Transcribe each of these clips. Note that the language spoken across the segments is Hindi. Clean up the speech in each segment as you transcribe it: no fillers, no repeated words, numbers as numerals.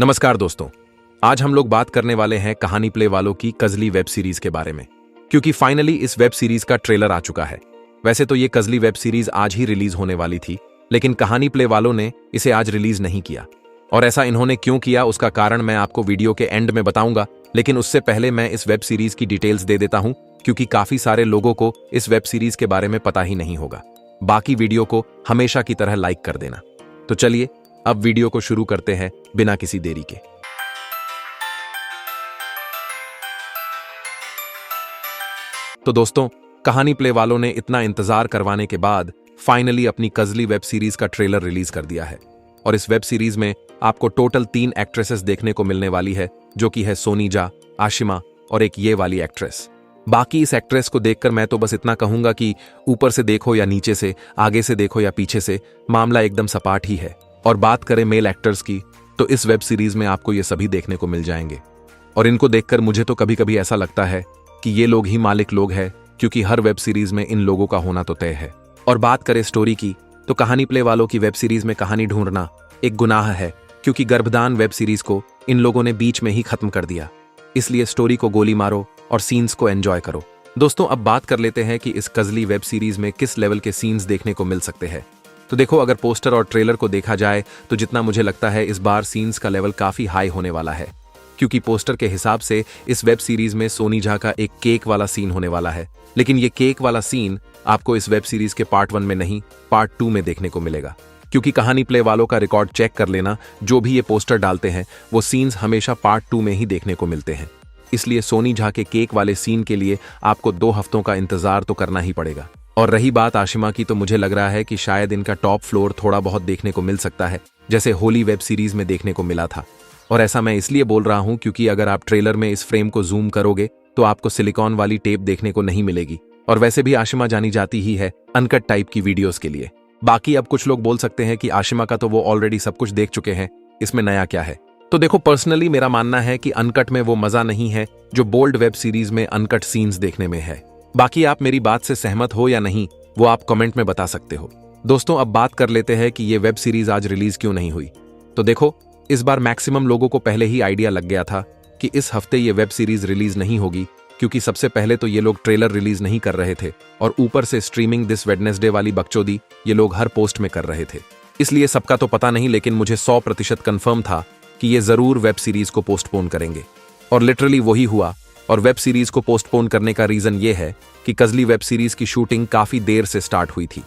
नमस्कार दोस्तों, आज हम लोग बात करने वाले हैं कहानी प्ले वालों की कजली वेब सीरीज के बारे में, क्योंकि फाइनली इस वेब सीरीज का ट्रेलर आ चुका है। वैसे तो ये कजली वेब सीरीज आज ही रिलीज होने वाली थी, लेकिन कहानी प्ले वालों ने इसे आज रिलीज नहीं किया। और ऐसा इन्होंने क्यों किया उसका कारण मैं आपको वीडियो के एंड में बताऊंगा, लेकिन उससे पहले मैं इस वेब सीरीज की डिटेल्स दे देता हूं, क्योंकि काफी सारे लोगों को इस वेब सीरीज के बारे में पता ही नहीं होगा। बाकी वीडियो को हमेशा की तरह लाइक कर देना। तो चलिए अब वीडियो को शुरू करते हैं बिना किसी देरी के। तो दोस्तों, कहानी प्ले वालों ने इतना इंतजार करवाने के बाद फाइनली अपनी कजली वेब सीरीज का ट्रेलर रिलीज कर दिया है। और इस वेब सीरीज में आपको टोटल 3 एक्ट्रेसेस देखने को मिलने वाली है, जो कि है सोनीजा, आशिमा और एक ये वाली एक्ट्रेस। बाकी इस एक्ट्रेस को देखकर मैं तो बस इतना कहूंगा कि ऊपर से देखो या नीचे से, आगे से देखो या पीछे से, मामला एकदम सपाट ही है। और बात करें मेल एक्टर्स की, तो इस वेब सीरीज में आपको ये सभी देखने को मिल जाएंगे। और इनको देखकर मुझे तो कभी कभी ऐसा लगता है कि ये लोग ही मालिक लोग हैं, क्योंकि हर वेब सीरीज में इन लोगों का होना तो तय है। और बात करें स्टोरी की, तो कहानी प्ले वालों की वेब सीरीज में कहानी ढूंढना एक गुनाह है, क्योंकि गर्भदान वेब सीरीज को इन लोगों ने बीच में ही खत्म कर दिया। इसलिए स्टोरी को गोली मारो और सीन्स को एंजॉय करो। दोस्तों, अब बात कर लेते हैं कि इस कजली वेब सीरीज में किस लेवल के सीन्स देखने को मिल सकते हैं। तो देखो, अगर पोस्टर और ट्रेलर को देखा जाए तो जितना मुझे लगता है इस बार सीन्स का लेवल काफी हाई होने वाला है, क्योंकि पोस्टर के हिसाब से इस वेब सीरीज में सोनीजा का एक केक वाला सीन होने वाला है। लेकिन ये केक वाला सीन आपको इस वेब सीरीज के पार्ट 1 में नहीं, पार्ट 2 में देखने को मिलेगा। क्योंकि कहानी प्ले वालों का रिकॉर्ड चेक कर लेना, जो भी ये पोस्टर डालते हैं वो सीन्स हमेशा पार्ट 2 में ही देखने को मिलते हैं। इसलिए सोनीजा के केक वाले सीन के लिए आपको 2 हफ्तों का इंतजार तो करना ही पड़ेगा। और रही बात आशिमा की, तो मुझे लग रहा है कि शायद इनका टॉप फ्लोर थोड़ा बहुत देखने को मिल सकता है, जैसे होली वेब सीरीज में देखने को मिला था। और ऐसा मैं इसलिए बोल रहा हूं क्योंकि अगर आप ट्रेलर में इस फ्रेम को जूम करोगे तो आपको सिलिकॉन वाली टेप देखने को नहीं मिलेगी। और वैसे भी आशिमा जानी जाती ही है अनकट टाइप की वीडियोस के लिए। बाकी अब कुछ लोग बोल सकते हैं कि आशिमा का तो वो ऑलरेडी सब कुछ देख चुके हैं, इसमें नया क्या है। तो देखो, पर्सनली मेरा मानना है कि अनकट में वो मजा नहीं है जो बोल्ड वेब सीरीज में अनकट सीन्स देखने में है। बाकी आप मेरी बात से सहमत हो या नहीं, वो आप कमेंट में बता सकते हो। दोस्तों, अब बात कर लेते हैं कि ये वेब सीरीज आज रिलीज क्यों नहीं हुई। तो देखो, इस बार मैक्सिमम लोगों को पहले ही आइडिया लग गया था कि इस हफ्ते ये वेब सीरीज रिलीज नहीं होगी, क्योंकि सबसे पहले तो ये लोग ट्रेलर रिलीज नहीं कर रहे थे, और ऊपर से स्ट्रीमिंग दिस वेडनेसडे वाली बकचोदी ये लोग हर पोस्ट में कर रहे थे। इसलिए सबका तो पता नहीं, लेकिन मुझे 100% कंफर्म था कि ये जरूर वेब सीरीज को पोस्टपोन करेंगे। और लिटरली वही हुआ। और वेब सीरीज को पोस्टपोन करने का रीजन ये है कि कजली वेब सीरीज की शूटिंग काफी देर से स्टार्ट हुई थी,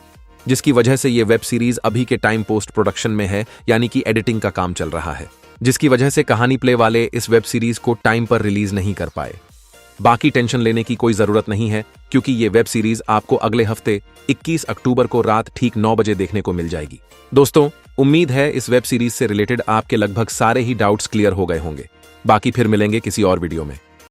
जिसकी वजह से ये वेब सीरीज अभी के टाइम पोस्ट प्रोडक्शन में है, यानी कि एडिटिंग का काम चल रहा है, जिसकी वजह से कहानी प्ले वाले इस वेब सीरीज को टाइम पर रिलीज नहीं कर पाए। बाकी टेंशन लेने की कोई जरूरत नहीं है, क्योंकि ये वेब सीरीज आपको अगले हफ्ते 21 अक्टूबर को रात ठीक 9 बजे देखने को मिल जाएगी। दोस्तों, उम्मीद है इस वेब सीरीज से रिलेटेड आपके लगभग सारे ही डाउट्स क्लियर हो गए होंगे। बाकी फिर मिलेंगे किसी और वीडियो में।